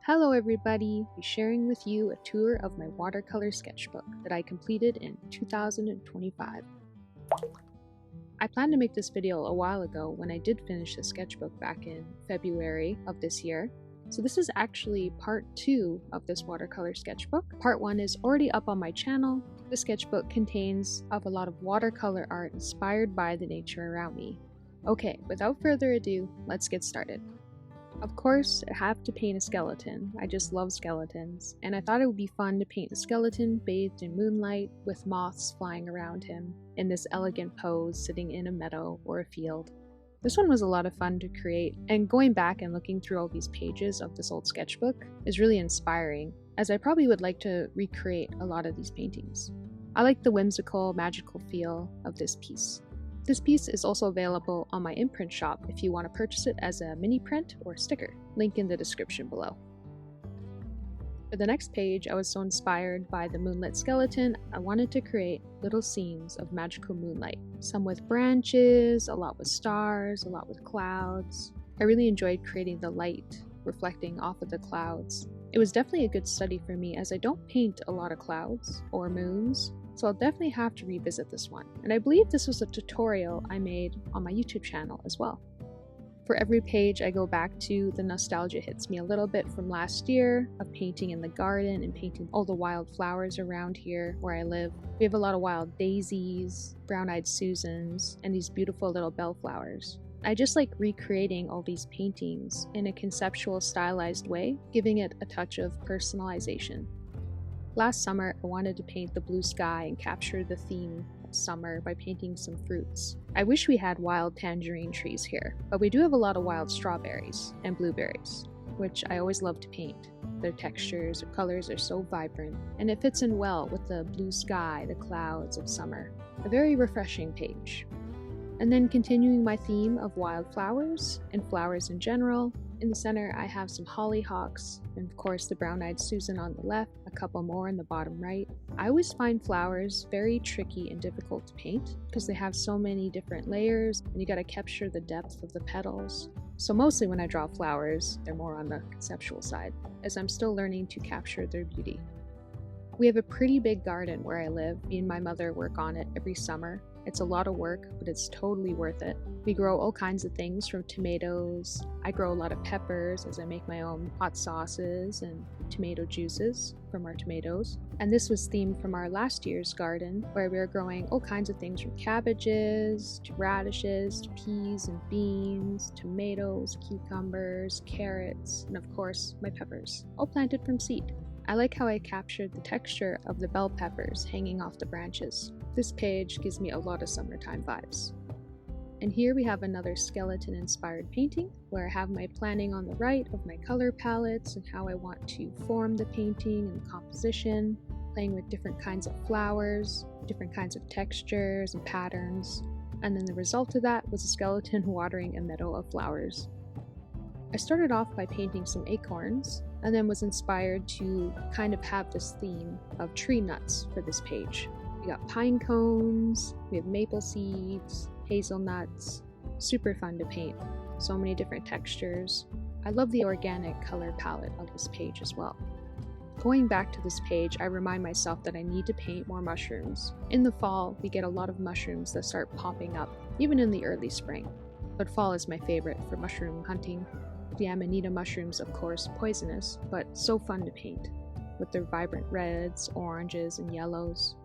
Hello everybody! I'll be sharing with you a tour of my watercolor sketchbook that I completed in 2025. I planned to make this video a while ago when I did finish the sketchbook back in February of this year. So this is actually part 2 of this watercolor sketchbook. Part 1 is already up on my channel. The sketchbook contains of a lot of watercolor art inspired by the nature around me. Okay, without further ado, let's get started. Of course, I have to paint a skeleton. I just love skeletons, and I thought it would be fun to paint a skeleton bathed in moonlight with moths flying around him in this elegant pose sitting in a meadow or a field. This one was a lot of fun to create, and going back and looking through all these pages of this old sketchbook is really inspiring, as I probably would like to recreate a lot of these paintings. I like the whimsical, magical feel of this piece. This piece is also available on my imprint shop if you want to purchase it as a mini print or sticker, link in the description below. For the next page, I was so inspired by the moonlit skeleton, I wanted to create little scenes of magical moonlight, some with branches, a lot with stars, a lot with clouds. I really enjoyed creating the light reflecting off of the clouds. It was definitely a good study for me as I don't paint a lot of clouds or moons, so I'll definitely have to revisit this one. And I believe this was a tutorial I made on my YouTube channel as well. For every page I go back to, the nostalgia hits me a little bit from last year of painting in the garden and painting all the wild flowers around here where I live. We have a lot of wild daisies, brown-eyed Susans, and these beautiful little bellflowers. I just like recreating all these paintings in a conceptual, stylized way, giving it a touch of personalization. Last summer, I wanted to paint the blue sky and capture the theme of summer by painting some fruits. I wish we had wild tangerine trees here, but we do have a lot of wild strawberries and blueberries, which I always love to paint. Their textures or colors are so vibrant, and it fits in well with the blue sky, the clouds of summer. A very refreshing page. And then continuing my theme of wildflowers and flowers in general, in the center I have some hollyhocks, and of course the brown-eyed Susan on the left, a couple more in the bottom right. I always find flowers very tricky and difficult to paint because they have so many different layers and you gotta capture the depth of the petals. So mostly when I draw flowers, they're more on the conceptual side, as I'm still learning to capture their beauty. We have a pretty big garden where I live. Me and my mother work on it every summer. It's a lot of work, but it's totally worth it. We grow all kinds of things from tomatoes. I grow a lot of peppers as I make my own hot sauces and tomato juices from our tomatoes. And this was themed from our last year's garden, where we were growing all kinds of things from cabbages, to radishes, to peas and beans, tomatoes, cucumbers, carrots, and of course my peppers, all planted from seed. I like how I captured the texture of the bell peppers hanging off the branches. This page gives me a lot of summertime vibes. And here we have another skeleton-inspired painting, where I have my planning on the right of my color palettes and how I want to form the painting and the composition, playing with different kinds of flowers, different kinds of textures and patterns. And then the result of that was a skeleton watering a meadow of flowers. I started off by painting some acorns, and then was inspired to kind of have this theme of tree nuts for this page. We got pine cones, we have maple seeds, hazelnuts. Super fun to paint. So many different textures. I love the organic color palette of this page as well. Going back to this page, I remind myself that I need to paint more mushrooms. In the fall, we get a lot of mushrooms that start popping up, even in the early spring. But fall is my favorite for mushroom hunting. The amanita mushrooms, of course, poisonous, but so fun to paint, with their vibrant reds, oranges, and yellows.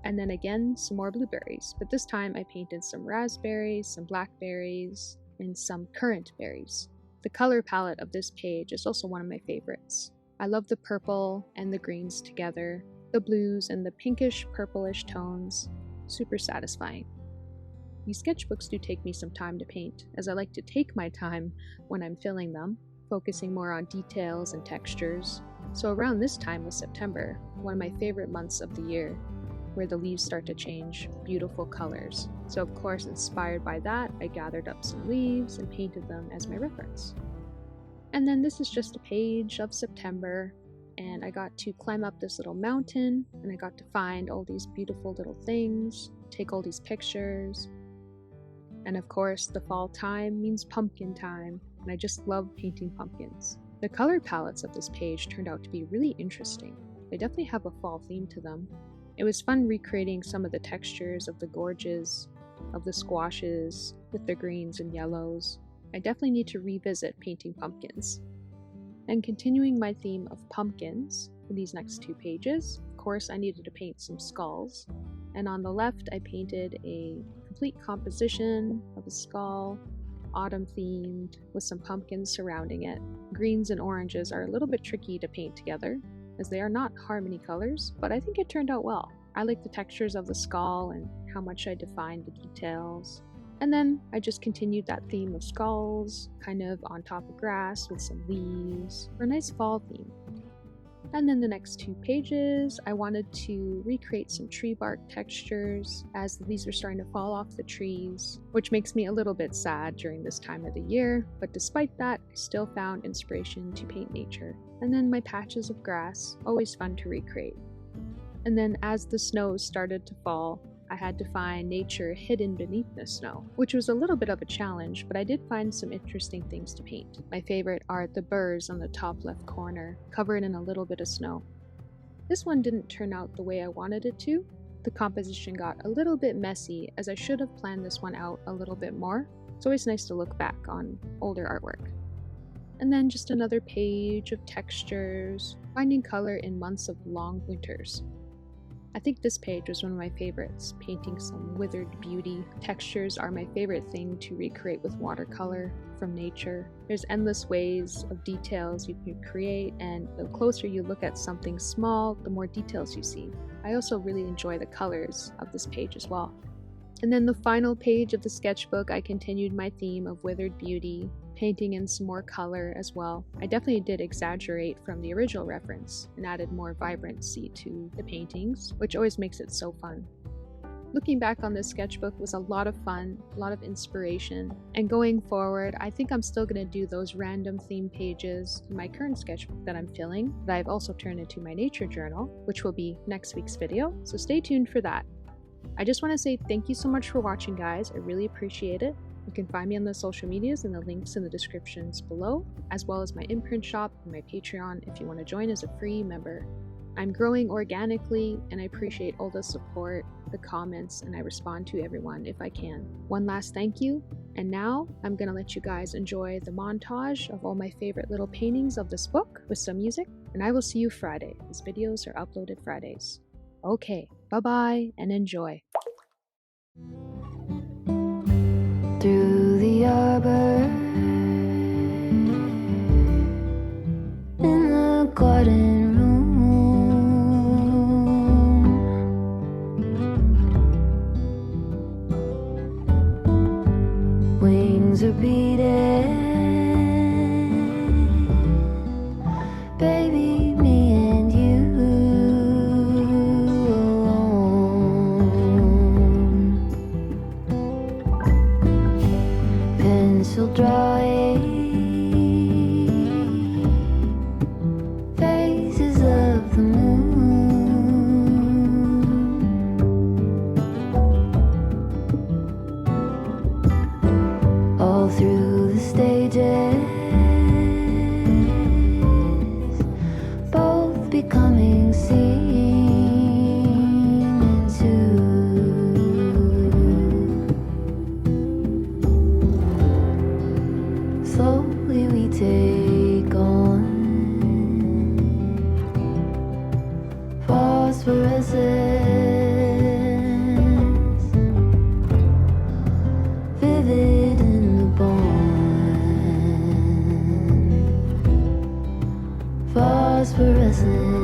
And then again, some more blueberries, but this time I painted some raspberries, some blackberries, and some currant berries. The color palette of this page is also one of my favorites. I love the purple and the greens together, the blues and the pinkish purplish tones. Super satisfying. These sketchbooks do take me some time to paint, as I like to take my time when I'm filling them, focusing more on details and textures. So around this time was September, one of my favorite months of the year, where the leaves start to change beautiful colors. So of course, inspired by that, I gathered up some leaves and painted them as my reference. And then this is just a page of September, and I got to climb up this little mountain, and I got to find all these beautiful little things, take all these pictures. And of course, the fall time means pumpkin time, and I just love painting pumpkins. The color palettes of this page turned out to be really interesting. They definitely have a fall theme to them. It was fun recreating some of the textures of the gorges, of the squashes, with their greens and yellows. I definitely need to revisit painting pumpkins. And continuing my theme of pumpkins for these next 2 pages, of course I needed to paint some skulls. And on the left I painted a complete composition of a skull, autumn themed, with some pumpkins surrounding it. Greens and oranges are a little bit tricky to paint together, as they are not harmony colors, but I think it turned out well. I like the textures of the skull and how much I defined the details. And then I just continued that theme of skulls, kind of on top of grass with some leaves, for a nice fall theme. And then the next 2 pages, I wanted to recreate some tree bark textures as the leaves are starting to fall off the trees, which makes me a little bit sad during this time of the year, but despite that, I still found inspiration to paint nature. And then my patches of grass, always fun to recreate. And then as the snow started to fall, I had to find nature hidden beneath the snow, which was a little bit of a challenge, but I did find some interesting things to paint. My favorite are the burrs on the top left corner, covered in a little bit of snow. This one didn't turn out the way I wanted it to. The composition got a little bit messy, as I should have planned this one out a little bit more. It's always nice to look back on older artwork. And then just another page of textures, finding color in months of long winters. I think this page was one of my favorites, painting some withered beauty. Textures are my favorite thing to recreate with watercolor from nature. There's endless ways of details you can create, and the closer you look at something small, the more details you see. I also really enjoy the colors of this page as well. And then the final page of the sketchbook, I continued my theme of withered beauty, painting in some more color as well. I definitely did exaggerate from the original reference and added more vibrancy to the paintings, which always makes it so fun. Looking back on this sketchbook was a lot of fun, a lot of inspiration, and going forward, I think I'm still going to do those random theme pages in my current sketchbook that I'm filling, that I've also turned into my nature journal, which will be next week's video, so stay tuned for that. I just want to say thank you so much for watching, guys. I really appreciate it. You can find me on the social medias and the links in the descriptions below, as well as my imprint shop and my Patreon if you want to join as a free member. I'm growing organically, and I appreciate all the support, the comments, and I respond to everyone if I can. One last thank you, and now I'm gonna let you guys enjoy the montage of all my favorite little paintings of this book with some music, and I will see you Friday. These videos are uploaded Fridays. Okay, bye-bye and enjoy. Through the arbor, in the garden room, wings are beating, baby, me and you alone. Pencil drawing phases of the moon, all through the stages, both becoming seen into. Slowly we take on phosphorescence, vivid in the bone, phosphorescence.